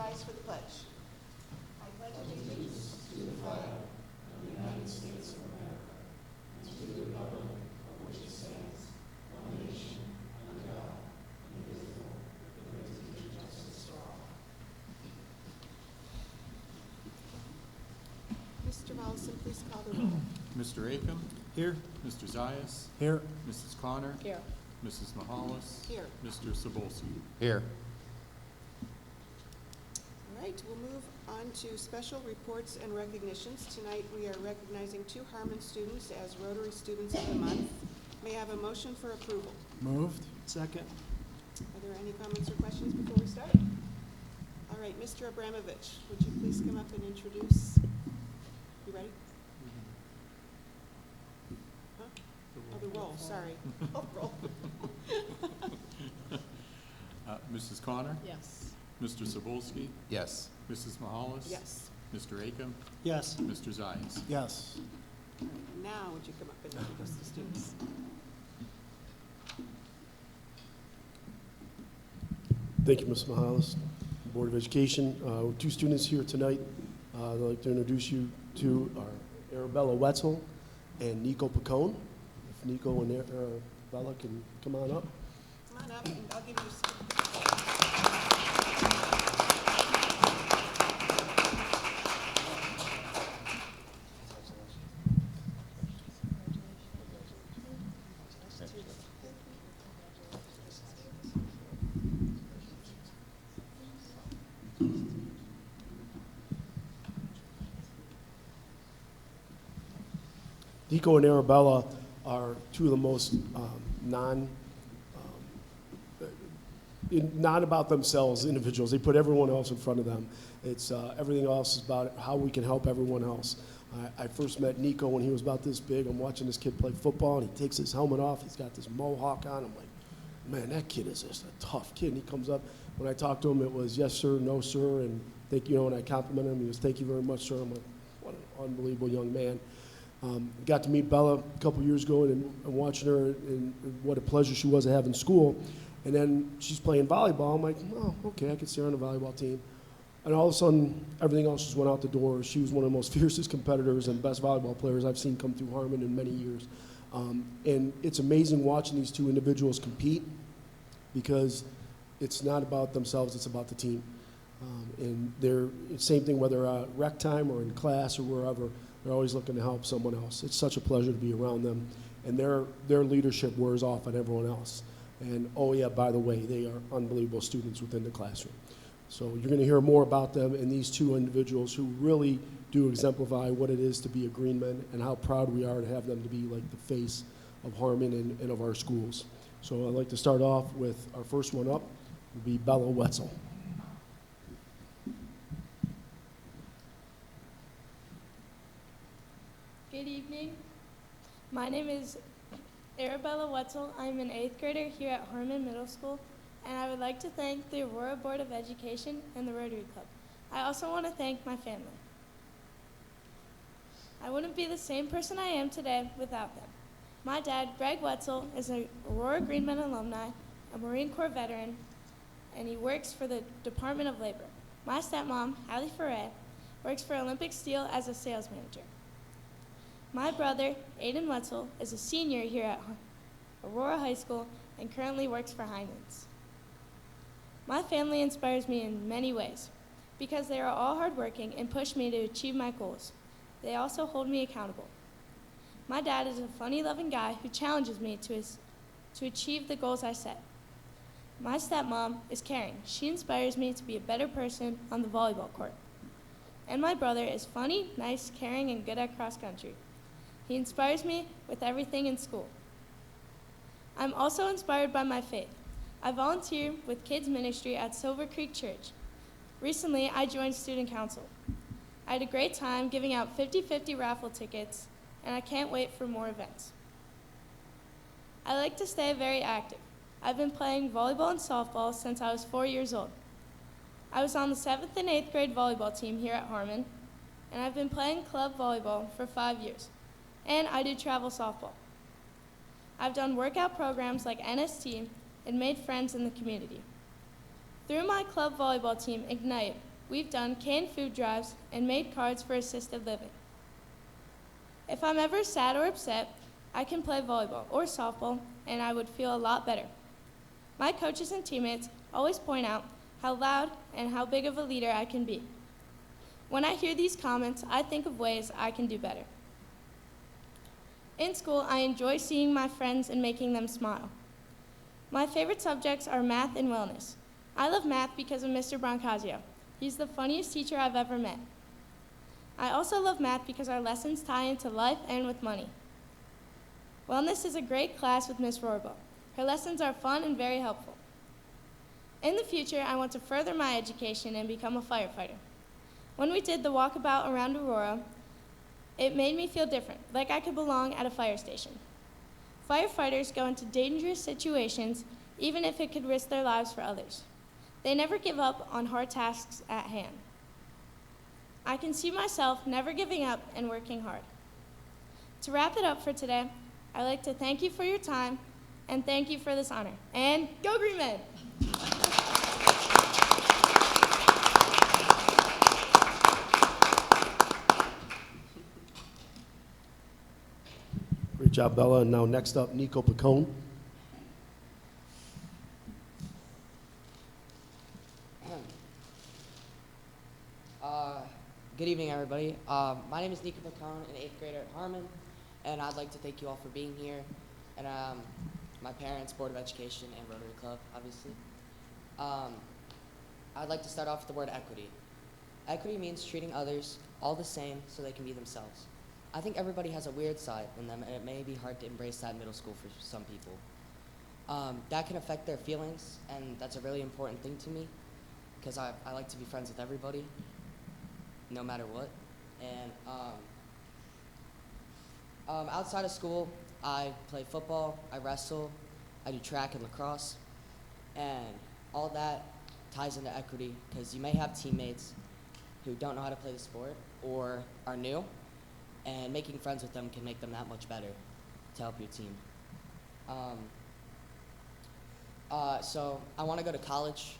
rise for the pledge. I pledge allegiance. Mr. Volleson, please call the roll. Mr. Acom? Here. Mr. Zayas? Here. Mrs. Connor? Here. Mrs. Mahalis? Here. Mr. Cebulski? Here. All right, we'll move on to special reports and recognitions. Tonight, we are recognizing 2 Harmon students as Rotary Students of the Month. May I have a motion for approval? Moved. Second. Are there any comments or questions before we start? All right, Mr. Abramovich, would you please come up and introduce? You ready? Huh? Oh, the roll, sorry. Oh, roll. Mrs. Connor? Yes. Mr. Cebulski? Yes. Mrs. Mahalis? Yes. Mr. Acom? Yes. Mr. Zayas? Yes. All right, now would you come up and introduce the students? Thank you, Ms. Mahalis, Board of Education. 2 students here tonight. I'd like to introduce you to our Arabella Wetzel and Nico Pacone. If Nico and Arabella can come on up. Come on up, and I'll give you some. Nico and Arabella are 2 of the most not about themselves individuals. They put everyone else in front of them. It's everything else is about how we can help everyone else. I first met Nico when he was about this big. I'm watching this kid play football, and he takes his helmet off. He's got this mohawk on. I'm like, man, that kid is just a tough kid. And he comes up. When I talked to him, it was yes, sir, no, sir, and thank you. And I complimented him. He was, thank you very much, sir. I'm like, what an unbelievable young man. Got to meet Bella a couple years ago and watching her, and what a pleasure she was to have in school. And then she's playing volleyball. I'm like, oh, okay, I could see her on the volleyball team. And all of a sudden, everything else just went out the door. She was one of the most fiercest competitors and best volleyball players I've seen come through Harmon in many years. And it's amazing watching these 2 individuals compete, because it's not about themselves, it's about the team. And they're, same thing whether rec time or in class or wherever, they're always looking to help someone else. It's such a pleasure to be around them. And their leadership wears off on everyone else. And oh yeah, by the way, they are unbelievable students within the classroom. So you're going to hear more about them and these 2 individuals who really do exemplify what it is to be a Greenman, and how proud we are to have them to be like the face of Harmon and of our schools. So I'd like to start off with our first one up, will be Bella Wetzel. Good evening. My name is Arabella Wetzel. I'm an 8th grader here at Harmon Middle School, and I would like to thank the Aurora Board of Education and the Rotary Club. I also want to thank my family. I wouldn't be the same person I am today without them. My dad, Greg Wetzel, is an Aurora Greenman alumni, a Marine Corps veteran, and he works for the Department of Labor. My stepmom, Hallie Ferret, works for Olympic Steel as a sales manager. My brother, Aiden Wetzel, is a senior here at Aurora High School and currently works for Heinz. My family inspires me in many ways because they are all hardworking and push me to achieve my goals. They also hold me accountable. My dad is a funny, loving guy who challenges me to achieve the goals I set. My stepmom is caring. She inspires me to be a better person on the volleyball court. And my brother is funny, nice, caring, and good at cross country. He inspires me with everything in school. I'm also inspired by my faith. I volunteer with kids ministry at Silver Creek Church. Recently, I joined student council. I had a great time giving out 50-50 raffle tickets, and I can't wait for more events. I like to stay very active. I've been playing volleyball and softball since I was 4 years old. I was on the 7th and 8th grade volleyball team here at Harmon, and I've been playing club volleyball for 5 years. And I do travel softball. I've done workout programs like NST and made friends in the community. Through my club volleyball team, Ignite, We've done canned food drives and made cards for assisted living. If I'm ever sad or upset, I can play volleyball or softball, and I would feel a lot better. My coaches and teammates always point out how loud and how big of a leader I can be. When I hear these comments, I think of ways I can do better. In school, I enjoy seeing my friends and making them smile. My favorite subjects are math and wellness. I love math because of Mr. Brancazio. He's the funniest teacher I've ever met. I also love math because our lessons tie into life and with money. Wellness is a great class with Miss Rohrbaugh. Her lessons are fun and very helpful. In the future, I want to further my education and become a firefighter. When we did the walkabout around Aurora, it made me feel different, like I could belong at a fire station. Firefighters go into dangerous situations, even if it could risk their lives for others. They never give up on hard tasks at hand. I can see myself never giving up and working hard. To wrap it up for today, I'd like to thank you for your time and thank you for this honor. And go Green Men! Great job, Bella. And now next up, Nico Picone. Good evening, everybody. My name is Nico Picone, an 8th grader at Harmon, and I'd like to thank you all for being here, and my parents, Board of Education, and Rotary Club, obviously. I'd like to start off with the word equity. Equity means treating others all the same so they can be themselves. I think everybody has a weird side in them, and it may be hard to embrace that in middle school for some people. That can affect their feelings, and that's a really important thing to me, because I like to be friends with everybody, no matter what. And outside of school, I play football, I wrestle, I do track and lacrosse, and all that ties into equity, because you may have teammates who don't know how to play the sport or are new, and making friends with them can make them that much better to help your team. So I want to go to college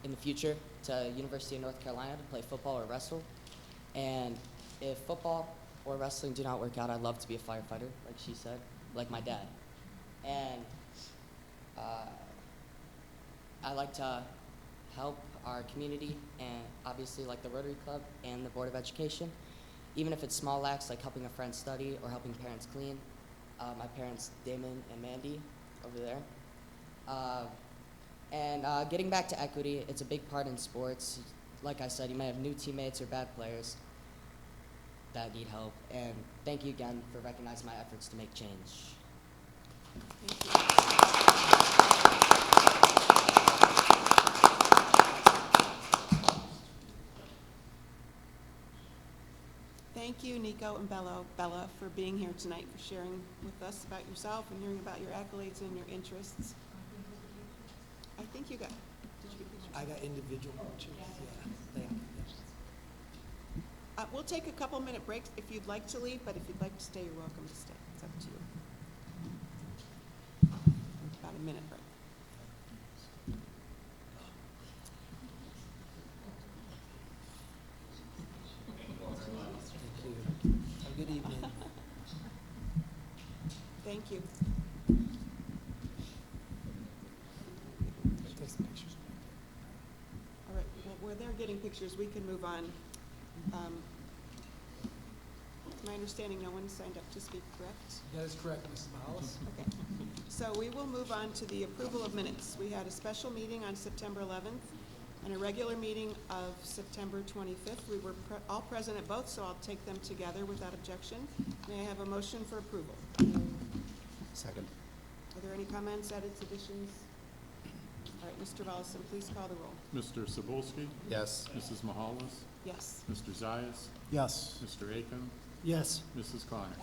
in the future to University of North Carolina to play football or wrestle. And if football or wrestling do not work out, I'd love to be a firefighter, like she said, like my dad. And I like to help our community, and obviously like the Rotary Club and the Board of Education, even if it's small acts like helping a friend study or helping parents clean. My parents, Damon and Mandy, over there. And getting back to equity, it's a big part in sports. Like I said, you may have new teammates or bad players that need help. And thank you again for recognizing my efforts to make change. Thank you. Thank you, Nico and Bella, for being here tonight, for sharing with us about yourself and hearing about your accolades and your interests. I think you got, did you get pictures? I got individual pictures, yeah, thank you. We'll take a couple minute breaks if you'd like to leave, but if you'd like to stay, you're welcome to stay. It's up to you. About a minute break. Thank you. Have a good evening. Thank you. Take some pictures. All right, well, where they're getting pictures, we can move on. It's my understanding no one signed up to speak, correct? That is correct, Mrs. Miles. Okay. So we will move on to the approval of minutes. We had a special meeting on September 11th and a regular meeting of September 25th. We were all present at both, so I'll take them together without objection. May I have a motion for approval? Second. Are there any comments, edits, additions? All right, Mr. Volleson, please call the roll. Mr. Cebulski? Yes. Mrs. Mahalis? Yes. Mr. Zayas? Yes. Mr. Aiken? Yes. Mrs. Kleiner?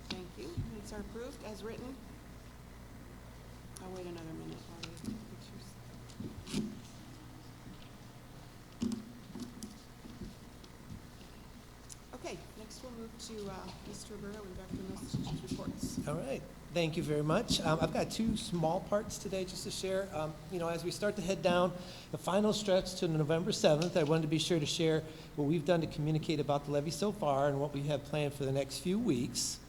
Thank you. Minutes are approved as written. I'll wait another minute while we take pictures. Okay, next we'll move to Mr. Burrow and Dr. Mills' reports. All right. Thank you very much. I've got two small parts today just to share. As we start to head down the final stretch to November 7th, I wanted to be sure to share what we've done to communicate about the levy so far and what we have planned for the next few weeks.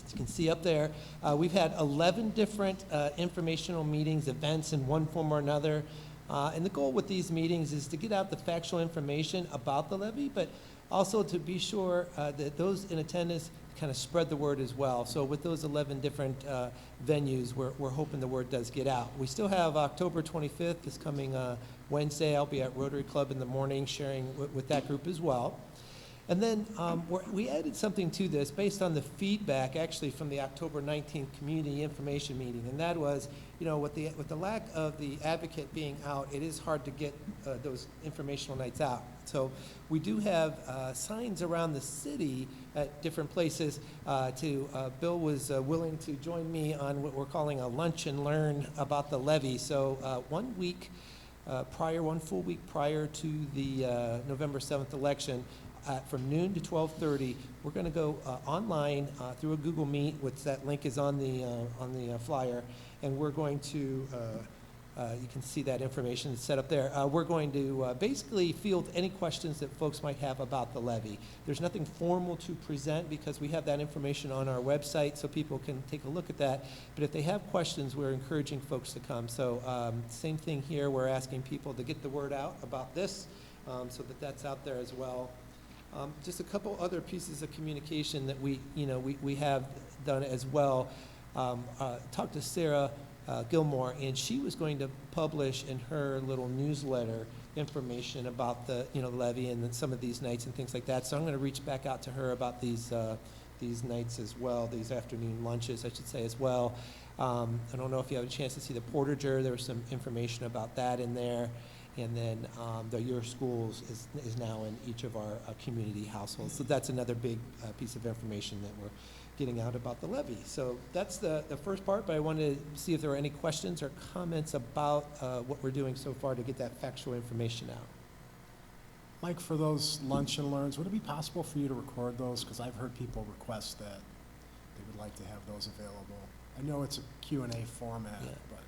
As you can see up there, we've had 11 different informational meetings, events in one form or another. And the goal with these meetings is to get out the factual information about the levy, but also to be sure that those in attendance kind of spread the word as well. So with those 11 different venues, we're hoping the word does get out. We still have October 25th, this coming Wednesday. I'll be at Rotary Club in the morning sharing with that group as well. And then we added something to this based on the feedback actually from the October 19th community information meeting. And that was, with the lack of the advocate being out, it is hard to get those informational nights out. So we do have signs around the city at different places. Bill was willing to join me on what we're calling a lunch and learn about the levy. So 1 week prior, 1 full week prior to the November 7th election, from noon to 12:30, we're going to go online through a Google Meet, which that link is on the flyer, and we're going to, you can see that information set up there. We're going to basically field any questions that folks might have about the levy. There's nothing formal to present because we have that information on our website so people can take a look at that. But if they have questions, we're encouraging folks to come. So same thing here, we're asking people to get the word out about this so that that's out there as well. Just a couple other pieces of communication that we have done as well. Talked to Sarah Gilmore, and she was going to publish in her little newsletter information about the levy and some of these nights and things like that. So I'm going to reach back out to her about these nights as well, these afternoon lunches, I should say, as well. I don't know if you have a chance to see the Portager. There was some information about that in there. And then Your Schools is now in each of our community households. So that's another big piece of information that we're getting out about the levy. So that's the first part, but I wanted to see if there were any questions or comments about what we're doing so far to get that factual information out. Mike, for those lunch and learns, would it be possible for you to record those? Because I've heard people request that they would like to have those available. I know it's a Q&A format, Yeah. but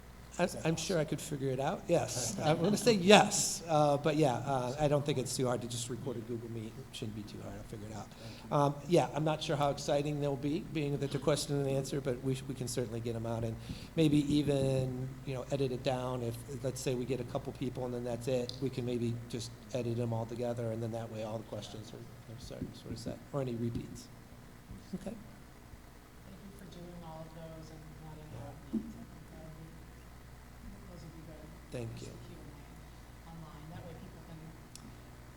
I'm sure I could figure it out, yes. I'm going to say yes, but yeah, I don't think it's too hard to just record a Google Meet. It shouldn't be too hard, I'll figure it out. Yeah, I'm not sure how exciting they'll be, being that they're question and answer, but we can certainly get them out and maybe even, edit it down. If, let's say we get a couple people and then that's it, we can maybe just edit them all together, and then that way all the questions are sort of set, or any repeats. Okay. Thank you for doing all of those and adding all of these. Those would be good. Thank you. Q&A online. That way people can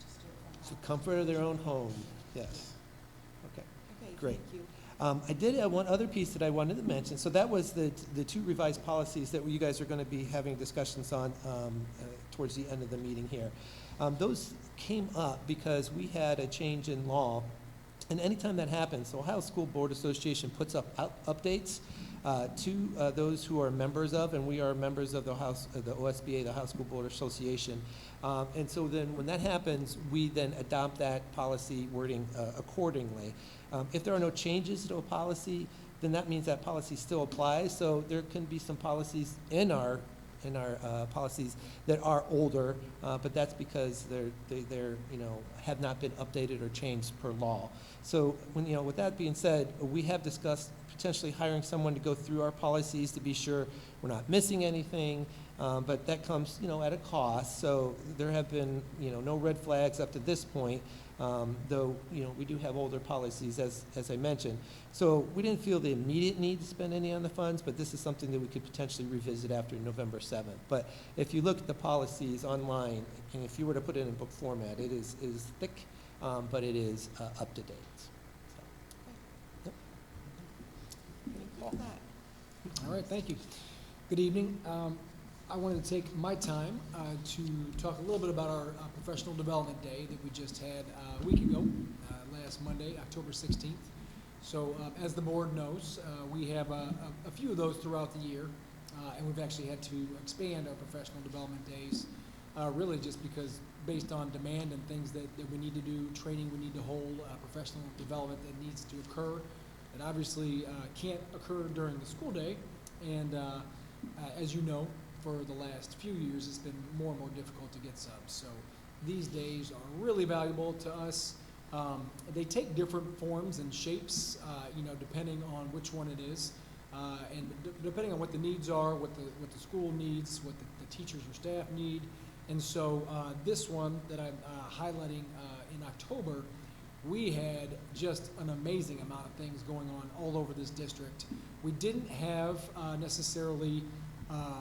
just do it It's from the home. comfort of their own home, yes. Okay. Okay, Great. thank you. I did have one other piece that I wanted to mention. So that was the two revised policies that you guys are going to be having discussions on towards the end of the meeting here. Those came up because we had a change in law. And anytime that happens, the Ohio School Board Association puts up updates to those who are members of, and we are members of the OSBA, the Ohio School Board Association. And so then when that happens, we then adopt that policy wording accordingly. If there are no changes to a policy, then that means that policy still applies. So there can be some policies in our policies that are older, but that's because they're have not been updated or changed per law. So when with that being said, we have discussed potentially hiring someone to go through our policies to be sure we're not missing anything, but that comes at a cost. So there have been no red flags up to this point. Though we do have older policies, as I mentioned. So we didn't feel the immediate need to spend any on the funds, but this is something that we could potentially revisit after November 7th. But if you look at the policies online, and if you were to put it in book format, it is thick, but it is up to date. So, yep. Thank you for that. All All right, thank you. Good evening. I wanted to take my time to talk a little bit about our Professional Development Day that we just had a week ago, last Monday, October 16th. So as the board knows, we have a few of those throughout the year, and we've actually had to expand our Professional Development Days, really just because based on demand and things that we need to do, training we need to hold, professional development that needs to occur. It obviously can't occur during the school day, and as you know, for the last few years, it's been more and more difficult to get subs. So these days are really valuable to us. They take different forms and shapes, depending on which one it is, and depending on what the needs are, what the school needs, what the teachers or staff need. And so this one that I'm highlighting in October, we had just an amazing amount of things going on all over this district. We didn't have necessarily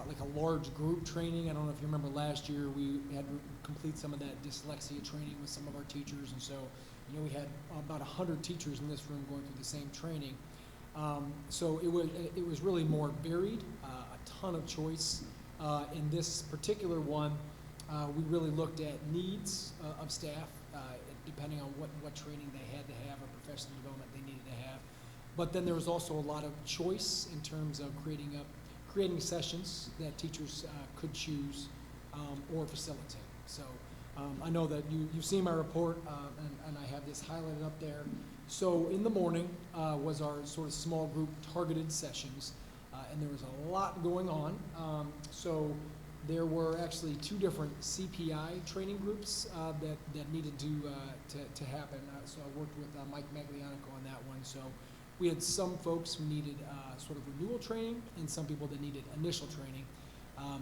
like a large group training. I don't know if you remember last year, we had to complete some of that dyslexia training with some of our teachers, and so we had about 100 teachers in this room going through the same training. So it was really more varied, a ton of choice. In this particular one, we really looked at needs of staff, depending on what training they had to have or professional development they needed to have. But then there was also a lot of choice in terms of creating sessions that teachers could choose or facilitate. So I know that you've seen my report, and I have this highlighted up there. So in the morning was our sort of small group targeted sessions, and there was a lot going on. So there were actually 2 different CPI training groups that needed to happen. So I worked with Mike Maglianico on that one. So we had some folks who needed sort of renewal training and some people that needed initial training.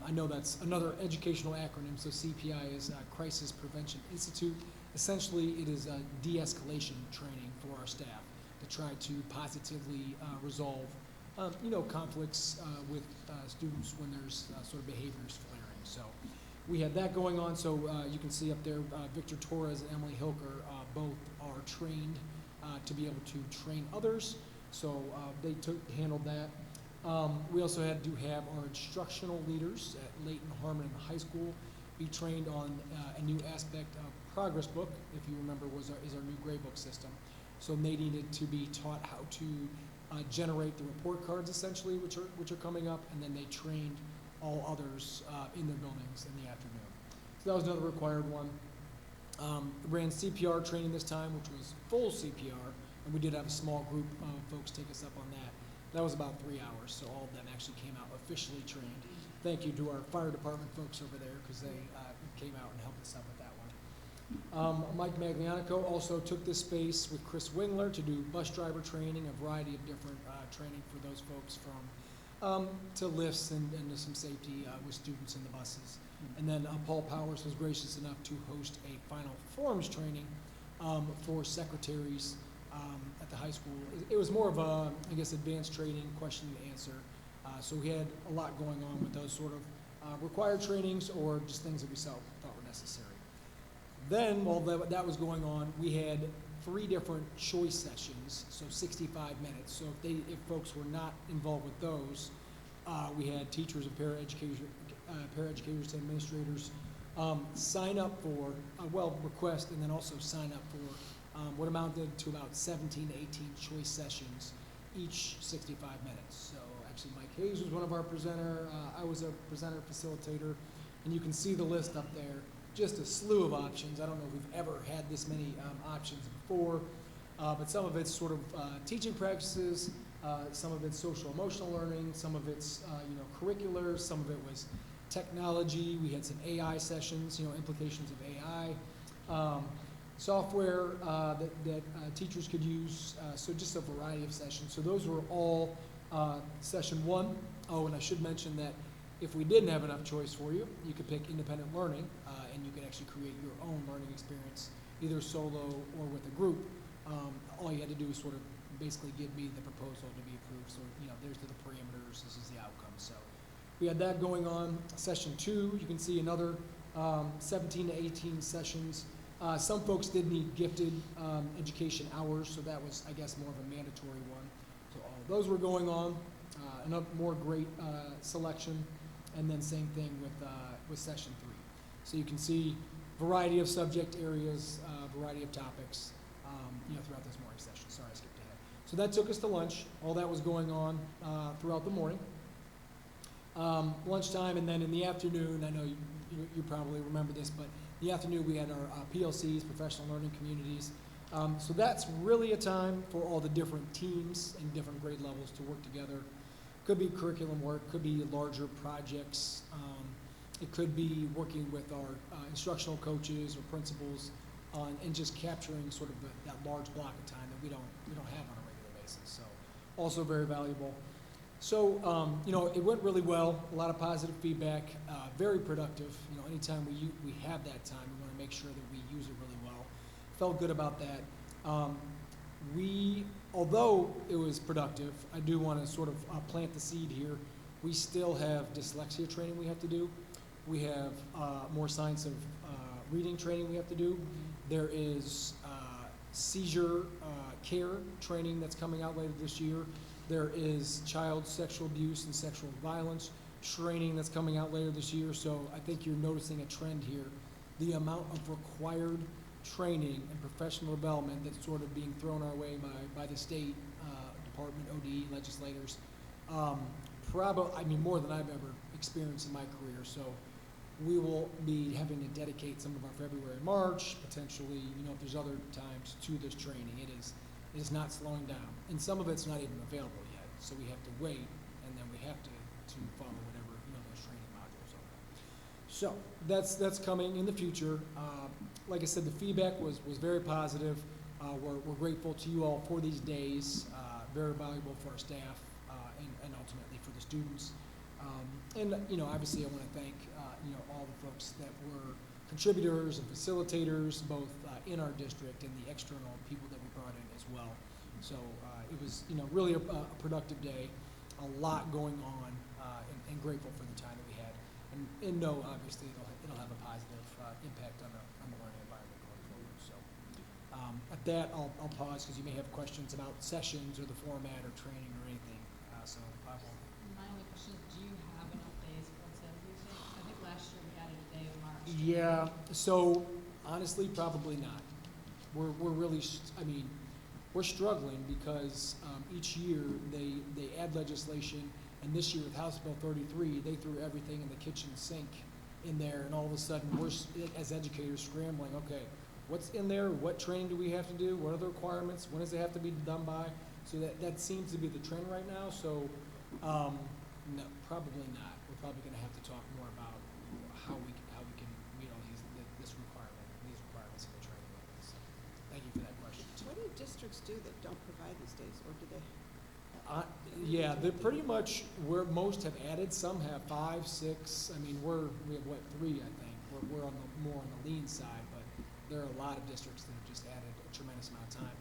I know that's another educational acronym. So CPI is Crisis Prevention Institute. Essentially, it is a de-escalation training for our staff to try to positively resolve conflicts with students when there's sort of behaviors flaring. So we had that going on. So you can see up there, Victor Torres and Emily Hilker both are trained to be able to train others. So they handled that. We also had to have our instructional leaders at Layton, Harmon, and the high school be trained on a new aspect of Progress Book, if you remember, is our new grade book system. So they needed to be taught how to generate the report cards, essentially, which are coming up, and then they trained all others in their buildings in the afternoon. So that was another required one. Ran CPR training this time, which was full CPR, and we did have a small group of folks take us up on that. That was about 3 hours, so all of them actually came out officially trained. Thank you to our fire department folks over there, because they came out and helped us out with that one. Mike Maglianico also took this space with Chris Wingler to do bus driver training, a variety of different training for those folks, from to lifts and to some safety with students in the buses. And then Paul Powers was gracious enough to host a final forms training for secretaries at the high school. It was more of a, I guess, advanced training, question and answer. So we had a lot going on with those sort of required trainings or just things that we thought were necessary. Then, while that was going on, we had 3 different choice sessions, so 65 minutes. So if folks were not involved with those, we had teachers and paraeducators and administrators sign up for, request and then also sign up for what amounted to about 17 to 18 choice sessions, each 65 minutes. So actually Mike Hayes was one of our presenter, I was a presenter facilitator, and you can see the list up there. Just a slew of options. I don't know if we've ever had this many options before, but some of it's sort of teaching practices, some of it's social emotional learning, some of it's curricular, some of it was technology. We had some AI sessions, implications of AI, software that teachers could use. So just a variety of sessions. So those were all session 1. Oh, and I should mention that if we didn't have enough choice for you, you could pick independent learning, and you could actually create your own learning experience, either solo or with a group. All you had to do was sort of basically give me the proposal to be approved. So, there's the parameters, this is the outcome. So we had that going on. Session 2, you can see another 17 to 18 sessions. Some folks did need gifted education hours, so that was, I guess, more of a mandatory one. So all of those were going on. Another more great selection. And then same thing with session 3. So you can see variety of subject areas, variety of topics, throughout this morning session. Sorry, I skipped ahead. So that took us to lunch. All that was going on throughout the morning. Lunchtime, and then in the afternoon, I know you probably remember this, but in the afternoon we had our PLCs, professional learning communities. So that's really a time for all the different teams and different grade levels to work together. Could be curriculum work, could be larger projects. It could be working with our instructional coaches or principals on, and just capturing sort of that large block of time that we don't have on a regular basis. So also very valuable. So, you know, it went really well, a lot of positive feedback, very productive. You know, anytime we have that time, we want to make sure that we use it really well. Felt good about that. Although it was productive, I do want to sort of plant the seed here. We still have dyslexia training we have to do. We have more science of reading training we have to do. There is seizure care training that's coming out later this year. There is child sexual abuse and sexual violence training that's coming out later this year. So I think you're noticing a trend here. The amount of required training and professional development that's sort of being thrown our way by the state department, ODE, legislators, more than I've ever experienced in my career. So we will be having to dedicate some of our February and March, potentially, you know, if there's other times, to this training. It is not slowing down. And some of it's not even available yet. So we have to wait, and then we have to follow whatever, you know, those training modules are. So that's coming in the future. Like I said, the feedback was very positive. We're grateful to you all for these days, very valuable for our staff and ultimately for the students. And, you know, obviously I want to thank, you know, all the folks that were contributors and facilitators, both in our district and the external people that we brought in as well. So it was, you know, really a productive day, a lot going on, and grateful for the time that we had. And know, obviously, it'll have a positive impact on the learning environment going forward. So at that, I'll pause because you may have questions about sessions or the format or training or anything. So I will. My only question is, do you have enough days for incentive using? I think last year we added a day in March. Yeah, so honestly, probably not. We're really, we're struggling because each year they add legislation, and this year with House Bill 33, they threw everything in the kitchen sink in there, and all of a sudden we're, as educators, scrambling, okay, what's in there? What training do we have to do? What are the requirements? When does it have to be done by? So that seems to be the trend right now, so no, probably not. We're probably gonna have to talk more about how we can meet all this requirement, these requirements in the training levels. So, thank you for that question. What do districts do that don't provide these days, or do they? Yeah, they're pretty much where most have added. Some have 5, 6. we have what, 3, I think. We're on the more on the lean side, but there are a lot of districts that have just added a tremendous amount of time.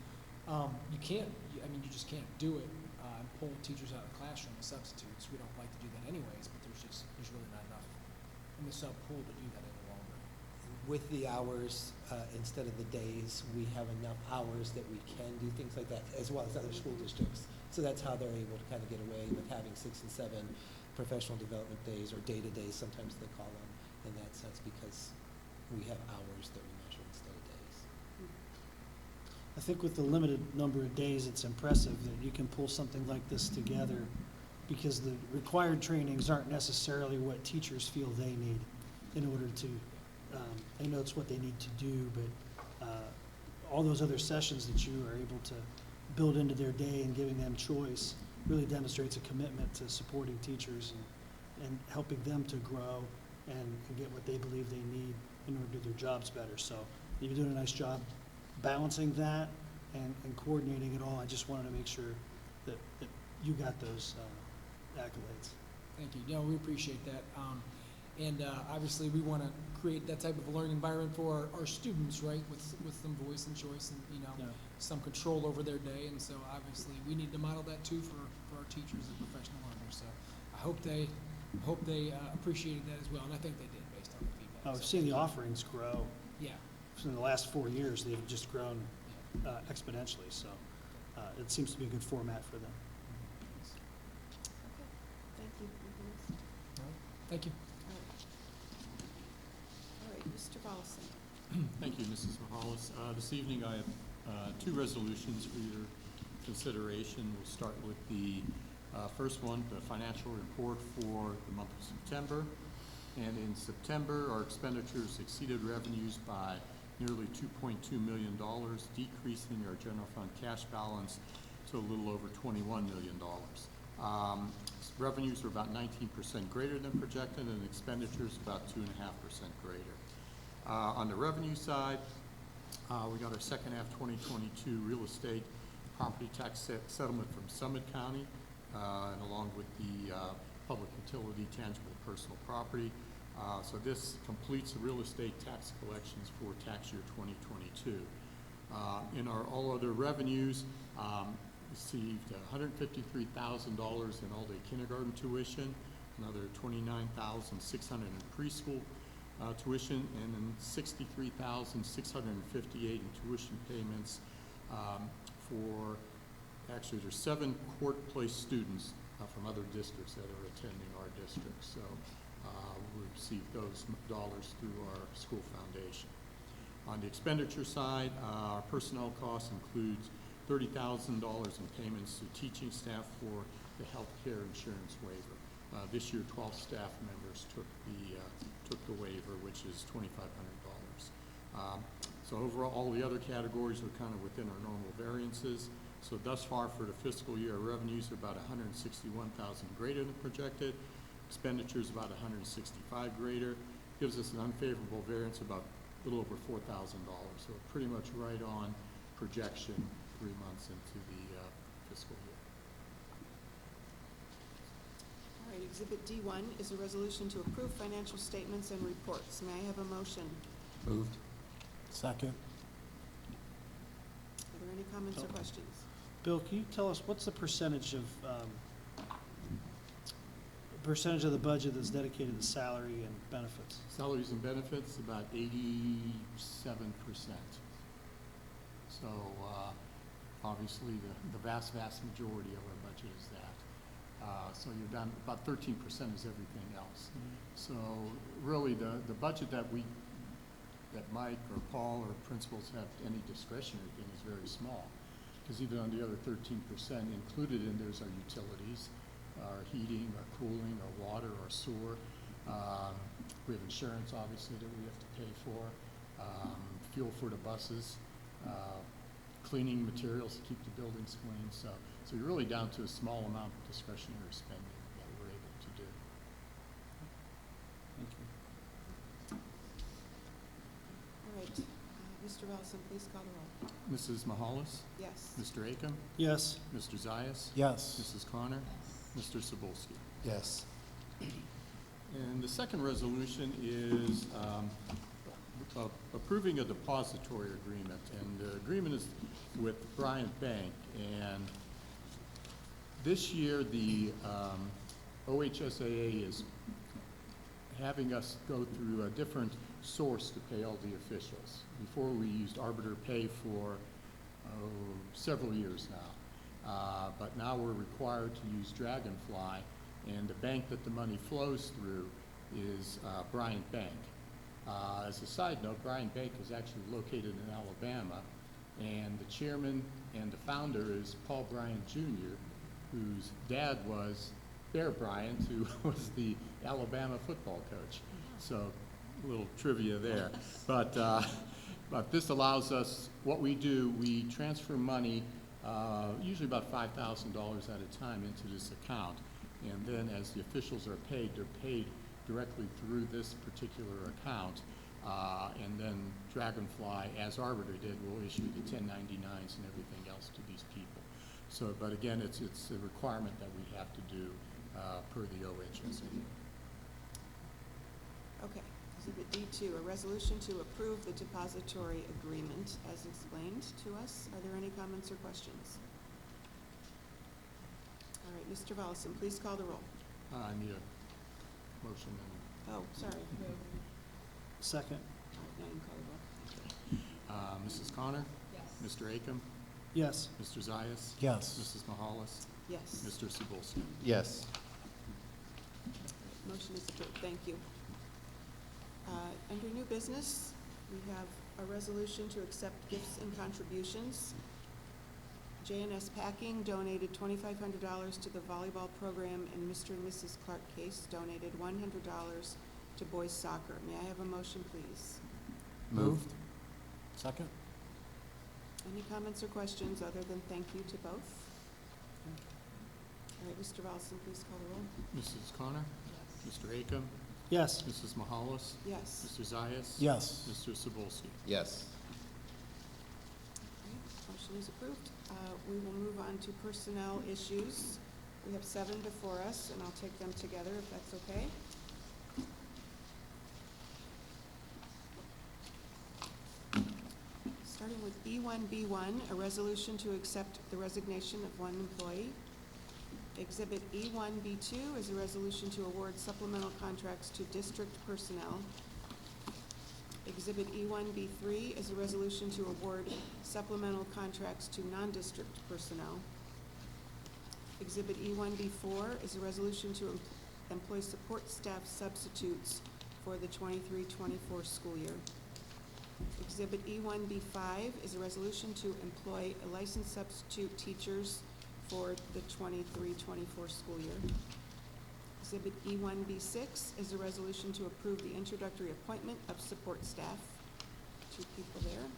You just can't do it and pull teachers out of the classroom as substitutes. We don't like to do that anyways, but there's really not enough in the sub pool to do that any longer. With the hours, instead of the days, we have enough hours that we can do things like that, as well as other school districts. So that's how they're able to kind of get away with having 6 and 7 professional development days, or day-to-days, sometimes they call them, in that sense, because we have hours that we measure instead of days. I think with the limited number of days, it's impressive that you can pull something like this together, because the required trainings aren't necessarily what teachers feel they need in order to, they know it's what they need to do, but all those other sessions that you are able to build into their day and giving them choice really demonstrates a commitment to supporting teachers and helping them to grow and get what they believe they need in order to do their jobs better. So you're doing a nice job balancing that and coordinating it all. I just wanted to make sure that you got those accolades. Thank you. Yeah, we appreciate that. Obviously, we want to create that type of a learning environment for our students, right, with some voice and choice and, some control over their day. And so, obviously, we need to model that, too, for our teachers and professional learners. So I hope they appreciated that as well, and I think they did based on the feedback. I've seen the offerings grow. Yeah. So in the last 4 years, they've just grown exponentially. So it seems to be a good format for them. Okay, thank you. Anything else? Thank you. All right, Mr. Volleson. Thank you, Mrs. Mahalis. This evening, I have 2 resolutions for your consideration. We'll start with the first one, the financial report for the month of September. And in September, our expenditures exceeded revenues by nearly $2.2 million, decreasing our general fund cash balance to a little over $21 million. Revenues are about 19% greater than projected, and expenditures about 2.5% greater. On the revenue side, we got our second half 2022 real estate property tax settlement from Summit County, and along with the public utility tangible personal property. So this completes the real estate tax collections for tax year 2022. In our all other revenues, received $153,000 in all-day kindergarten tuition, another $29,600 in preschool tuition, and then $63,658 in tuition payments for, actually there's 7 Court Place students from other districts that are attending our district. So we received those dollars through our school foundation. On the expenditure side, our personnel costs includes $30,000 in payments to teaching staff for the health care insurance waiver. This year, 12 staff members took the waiver, which is $2,500. So overall, all the other categories are kind of within our normal variances. So thus far for the fiscal year, our revenues are about $161,000 greater than projected. Expenditures about $165,000 greater. Gives us an unfavorable variance of about a little over $4,000. So pretty much right on projection 3 months into the fiscal year. All right, Exhibit D1 is a resolution to approve financial statements and reports. May I have a motion? Moved. Second. Are there any comments or questions? Bill, can you tell us what's the percentage of the budget that's dedicated to salary and benefits? Salaries and benefits, about 87%. So obviously the vast majority of our budget is that. So you're down, about 13% is everything else. So really the budget that Mike or Paul or principals have any discretionary thing is very small. Because even on the other 13%, included in there's our utilities, our heating, our cooling, our water, our sewer. We have insurance, obviously, that we have to pay for, fuel for the buses, cleaning materials to keep the buildings clean. So you're really down to a small amount of discretionary spending that we're able to do. Thank you. All right, Mr. Velson, please call the roll. Mrs. Mahalis? Yes. Mr. Akam? Yes. Mr. Zayas? Yes. Mrs. Connor? Mr. Cebulski? Yes. And the second resolution is approving a depository agreement. And the agreement is with Bryant Bank. And this year, the OHSAA is having us go through a different source to pay all the officials. Before, we used Arbiter Pay for several years now. But now we're required to use Dragonfly, and the bank that the money flows through is Bryant Bank. As a side note, Bryant Bank is actually located in Alabama, and the chairman and the founder is Paul Bryant Jr., whose dad was Bear Bryant, who was the Alabama football coach. So a little trivia there. But this allows us, what we do, we transfer money, usually about $5,000 at a time into this account. And then as the officials are paid, they're paid directly through this particular account. And then Dragonfly, as Arbiter did, will issue the 1099s and everything else to these people. So, but again, it's a requirement that we have to do per the OHSAA. Okay, Exhibit D2, a resolution to approve the depository agreement as explained to us. Are there any comments or questions? All right, Mr. Volleson, please call the roll. I need a motion and Oh, sorry. Second. All right, now you can call the roll. Mrs. Connor? Yes. Mr. Akam? Yes. Mr. Zayas? Yes. Mrs. Mahalis? Yes. Mr. Cebulski? Yes. Motion is approved. Thank you. Under new business, we have a resolution to accept gifts and contributions. J&S Packing donated $2,500 to the volleyball program, and Mr. and Mrs. Clark Case donated $100 to boys soccer. May I have a motion, please? Moved. Second? Any comments or questions other than thank you to both? All right, Mr. Volleson, please call the roll. Mrs. Connor? Mr. Acom? Yes. Mrs. Mahalis? Yes. Mr. Zayas? Yes. Mr. Cebulski? Yes. Motion is approved. We will move on to personnel issues. We have 7 before us, and I'll take them together if that's okay. Starting with E1B1, a resolution to accept the resignation of one employee. Exhibit E1B2 is a resolution to award supplemental contracts to district personnel. Exhibit E1B3 is a resolution to award supplemental contracts to non-district personnel. Exhibit E1B4 is a resolution to employ support staff substitutes for the 23-24 school year. Exhibit E1B5 is a resolution to employ a licensed substitute teachers for the 23-24 school year. Exhibit E1B6 is a resolution to approve the introductory appointment of support staff, 2 people there.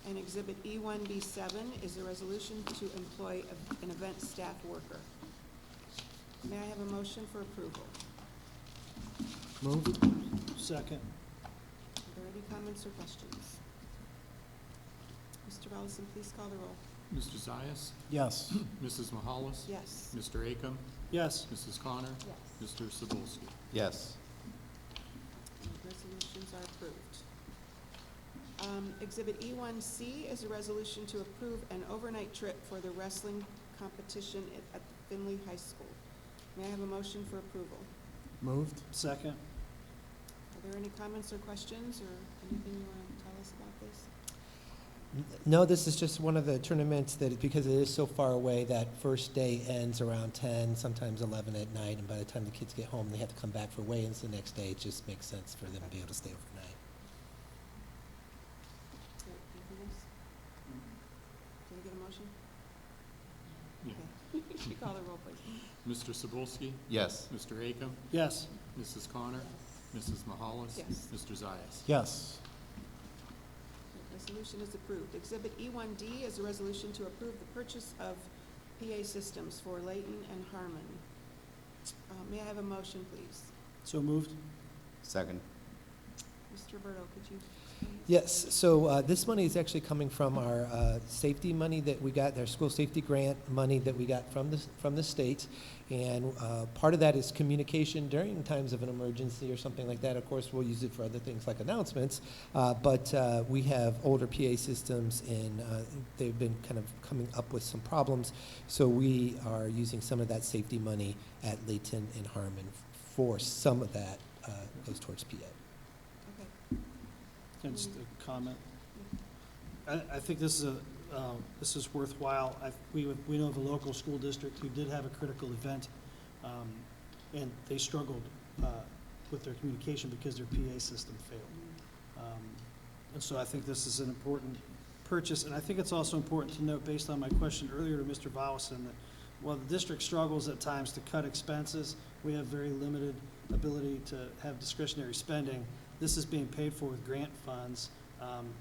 And Exhibit E1B7 is a resolution to employ an event staff worker. May I have a motion for approval? Moved? Second. Are there any comments or questions? Mr. Volleson, please call the roll. Mr. Zayas? Yes. Mrs. Mahalis? Yes. Mr. Acom? Yes. Mrs. Connor? Yes. Mr. Cebulski? Yes. Resolutions are approved. Exhibit E1C is a resolution to approve an overnight trip for the wrestling competition at Finley High School. May I have a motion for approval? Moved? Second. Are there any comments or questions or anything you want to tell us about this? No, this is just one of the tournaments that, because it is so far away, that first day ends around 10, sometimes 11 at night, and by the time the kids get home, they have to come back for weigh-ins the next day. It just makes sense for them to be able to stay overnight. Or anything else? Can I get a motion? Yeah. Okay. You call the roll, please. Mr. Cebulski? Yes. Mr. Acom? Yes. Mrs. Connor? Mrs. Mahalis? Yes. Mr. Zayas? Yes. Resolution is approved. Exhibit E1D is a resolution to approve the purchase of PA systems for Layton and Harmon. May I have a motion, please? So moved. Second. Mr. Berto, could you? explain? Yes, so this money is actually coming from our safety money that we got, our school safety grant money that we got from the state. And part of that is communication during times of an emergency or something like that. Of course, we'll use it for other things like announcements. But we have older PA systems, and they've been kind of coming up with some problems. So we are using some of that safety money at Layton and Harmon for some of that goes towards PA. Okay. Just a comment. I think this is worthwhile. We know of a local school district who did have a critical event, and they struggled with their communication because their PA system failed. And so I think this is an important purchase, and I think it's also important to note, based on my question earlier to Mr. Volleson, that while the district struggles at times to cut expenses, we have very limited ability to have discretionary spending. This is being paid for with grant funds,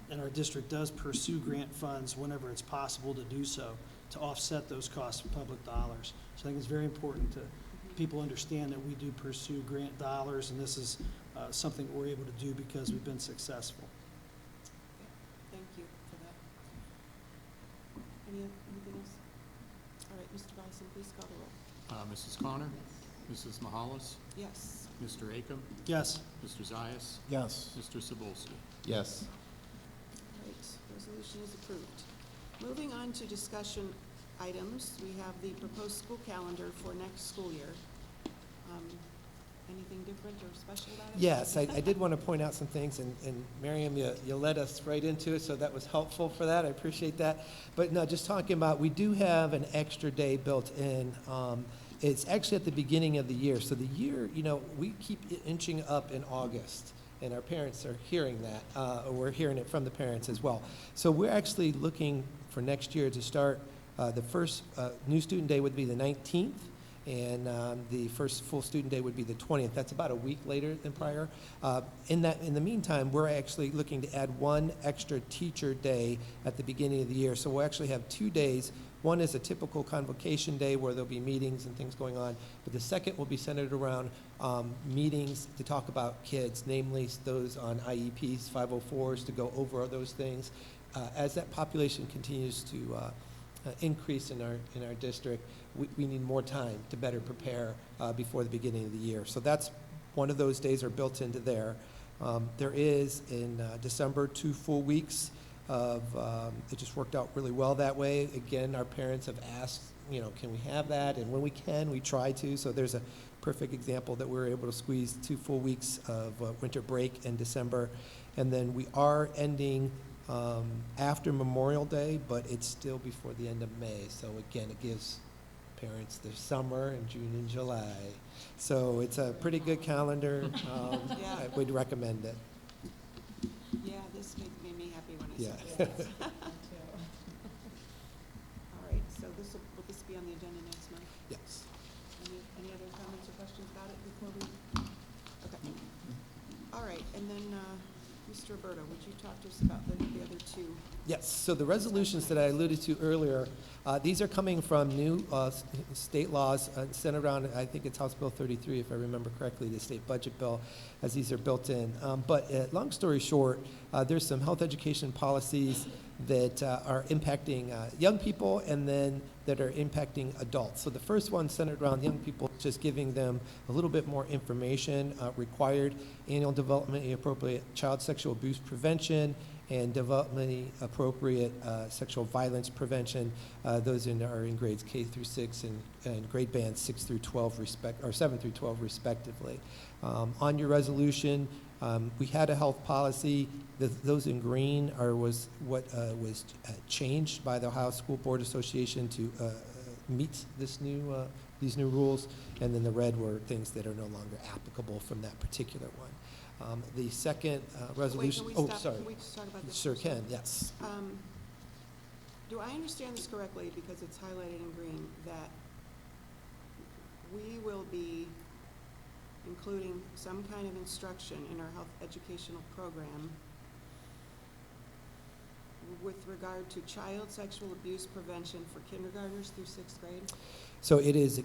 and our district does pursue grant funds whenever it's possible to do so, to offset those costs of public dollars. So I think it's very important to people understand that we do pursue grant dollars, and this is something we're able to do because we've been successful. Thank you for that. Anything else? All right, Mr. Volleson, please call the roll. Mrs. Connor? Mrs. Mahalis? Yes. Mr. Acom? Yes. Mr. Zayas? Yes. Mr. Cebulski? Yes. All right, resolution is approved. Moving on to discussion items, we have the proposed school calendar for next school year. Anything different or special about it? Yes, I did want to point out some things, and Miriam, you led us right into it, so that was helpful for that. I appreciate that. But no, just talking about, we do have an extra day built in. It's actually at the beginning of the year. So the year, we keep inching up in August, and our parents are hearing that. We're hearing it from the parents as well. So we're actually looking for next year to start, the first new student day would be the 19th, and the first full student day would be the 20th. That's about a week later than prior. In the meantime, we're actually looking to add one extra teacher day at the beginning of the year. So we'll actually have 2 days. One is a typical convocation day where there'll be meetings and things going on, but the second will be centered around meetings to talk about kids, namely those on IEPs, 504s, to go over those things. As that population continues to increase in our district, we need more time to better prepare before the beginning of the year. So that's one of those days are built into there. There is in December 2 full weeks of, it just worked out really well that way. Again, our parents have asked, can we have that? And when we can, we try to. So there's a perfect example that we're able to squeeze 2 full weeks of winter break in December. And then we are ending after Memorial Day, but it's still before the end of May. So again, it gives parents their summer in June and July. So it's a pretty good calendar. Yeah. I would recommend it. Yeah, this made me happy when I Yeah. saw this. All right, so will this be on the agenda next month? Yes. Any other comments or questions about it before we? Okay. All right, and then, Mr. Roberto, would you talk to us about the other two? Yes, so the resolutions that I alluded to earlier, these are coming from new state laws centered around, I think it's House Bill 33, if I remember correctly, the state budget bill, as these are built in. But long story short, there's some health education policies that are impacting young people and then that are impacting adults. So the first one centered around young people, just giving them a little bit more information, required annual developmentally appropriate child sexual abuse prevention and developmentally appropriate sexual violence prevention. Those are in grades K through 6 and grade bands 6 through 12 or 7 through 12 respectively. On your resolution, we had a health policy. Those in green was what was changed by the Ohio School Board Association to meet these new rules, and then the red were things that are no longer applicable from that particular one. The second resolution. Wait, can we stop? Sorry. Can we just talk about this? Sure for a second? can. Yes. Do I understand this correctly, because it's highlighted in green, that we will be including some kind of instruction in our health educational program with regard to child sexual abuse prevention for kindergartners through 6th grade? So it is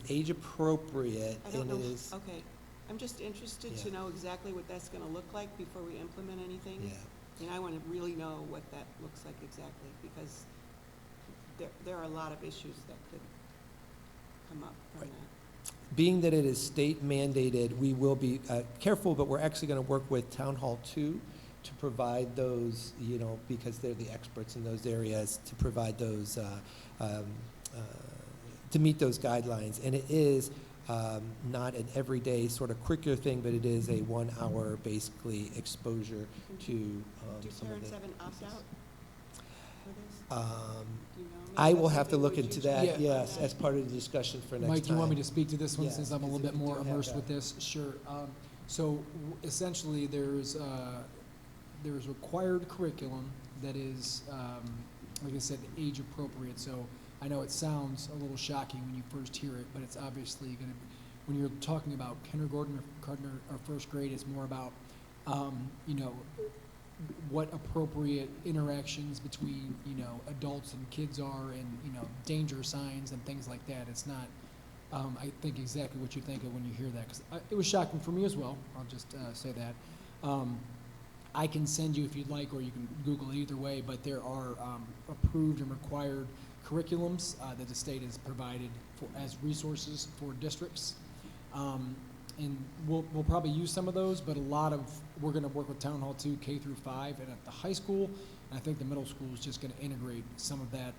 age appropriate, I don't and know. it is. Okay. I'm just interested to Yeah. know exactly what that's gonna look like before we implement anything. Yeah. I mean, I wanna really know what that looks like exactly, because there are a lot of issues that could come up from Right. that. Being that it is state mandated, we will be careful, but we're actually going to work with Town Hall 2 to provide those, because they're the experts in those areas, to provide those, to meet those guidelines. And it is not an everyday sort of curricular thing, but it is a 1 hour, basically, exposure to Do some of parents the. have an opt-out for this? Do you know? Maybe I that's will have to something look would into you that, check on yes, that? as part of the discussion for next time. Mike, do you want me to speak to this one Yes, since I'm a little because bit if you more do have immersed that. with this? Sure. So essentially, there's required curriculum that is, like I said, age appropriate. So I know it sounds a little shocking when you first hear it, but it's obviously going to, when you're talking about kindergarten or first grade, it's more about, what appropriate interactions between, adults and kids are, and, danger signs and things like that. It's not, I think, exactly what you think of when you hear that, because it was shocking for me as well. I'll just say that. I can send you if you'd like, or you can Google it either way, but there are approved and required curriculums that the state has provided as resources for districts. And we'll probably use some of those, but we're going to work with Town Hall 2, K through 5, and at the high school, and I think the middle school is just going to integrate some of that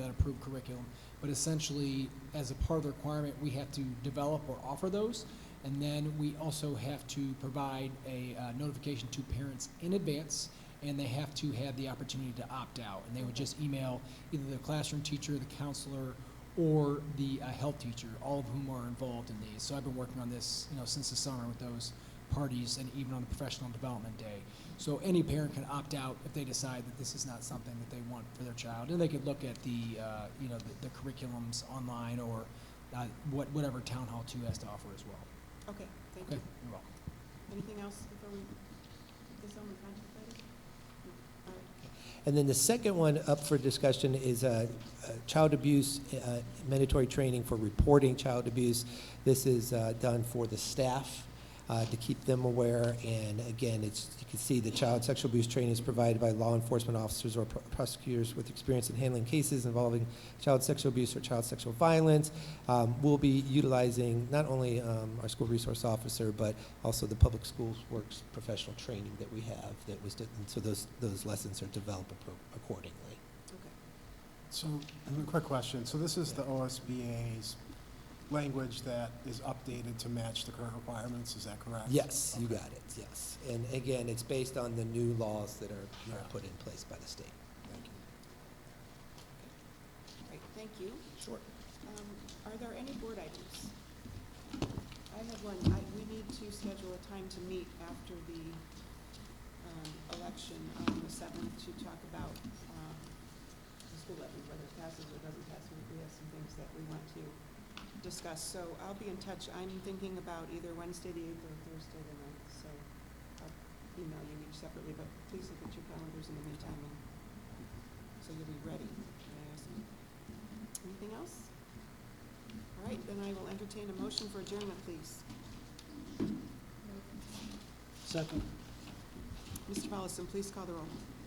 approved curriculum. But essentially, as a part of the requirement, we have to develop or offer those, and then we also have to provide a notification to parents in advance, and they have to have the opportunity to opt out. And they would just email either the classroom teacher, the counselor, or the health teacher, all of whom are involved in these. So I've been working on this, since the summer with those parties, and even on the professional development day. So any parent can opt out if they decide that this is not something that they want for their child, and they could look at the curriculums online, or whatever Town Hall 2 has to offer as well. Okay, thank Okay, you. you're welcome. Anything else before we, is someone contemplating? No. All right. And then the second one up for discussion is child abuse, mandatory training for reporting child abuse. This is done for the staff to keep them aware. And again, it's, you can see the child sexual abuse training is provided by law enforcement officers or prosecutors with experience in handling cases involving child sexual abuse or child sexual violence. We'll be utilizing not only our school resource officer, but also the public schools works professional training that we have that was, and so those lessons are developed accordingly. Okay. So, a quick question. So this is the OSBA's language that is updated to match the current requirements, is that correct? Yes, you Okay. got it, yes. And again, it's based on the new laws that are put in place by the state. Thank you. Great, thank you. Sure. Are there any board items? I have one. We need to schedule a time to meet after the election on the 7th to talk about the school levy, whether it passes or doesn't pass. We have some things that we want to discuss. So I'll be in touch. I'm thinking about either Wednesday the 8th or Thursday the 9th. So I'll email you each separately, but please look at your calendars in the meantime, and so you'll be ready. May I ask you? Anything else? All right, then I will entertain a motion for adjournment, please. Second. Mr. Paulson, please call the roll.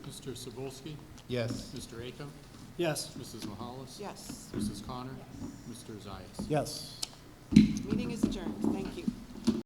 Mr. Cebulski? Yes. Mr. Acom? Yes. Mrs. Mahalis? Yes, Mrs. Connor? Mr. Zayas? Yes. meeting is adjourned. Thank you.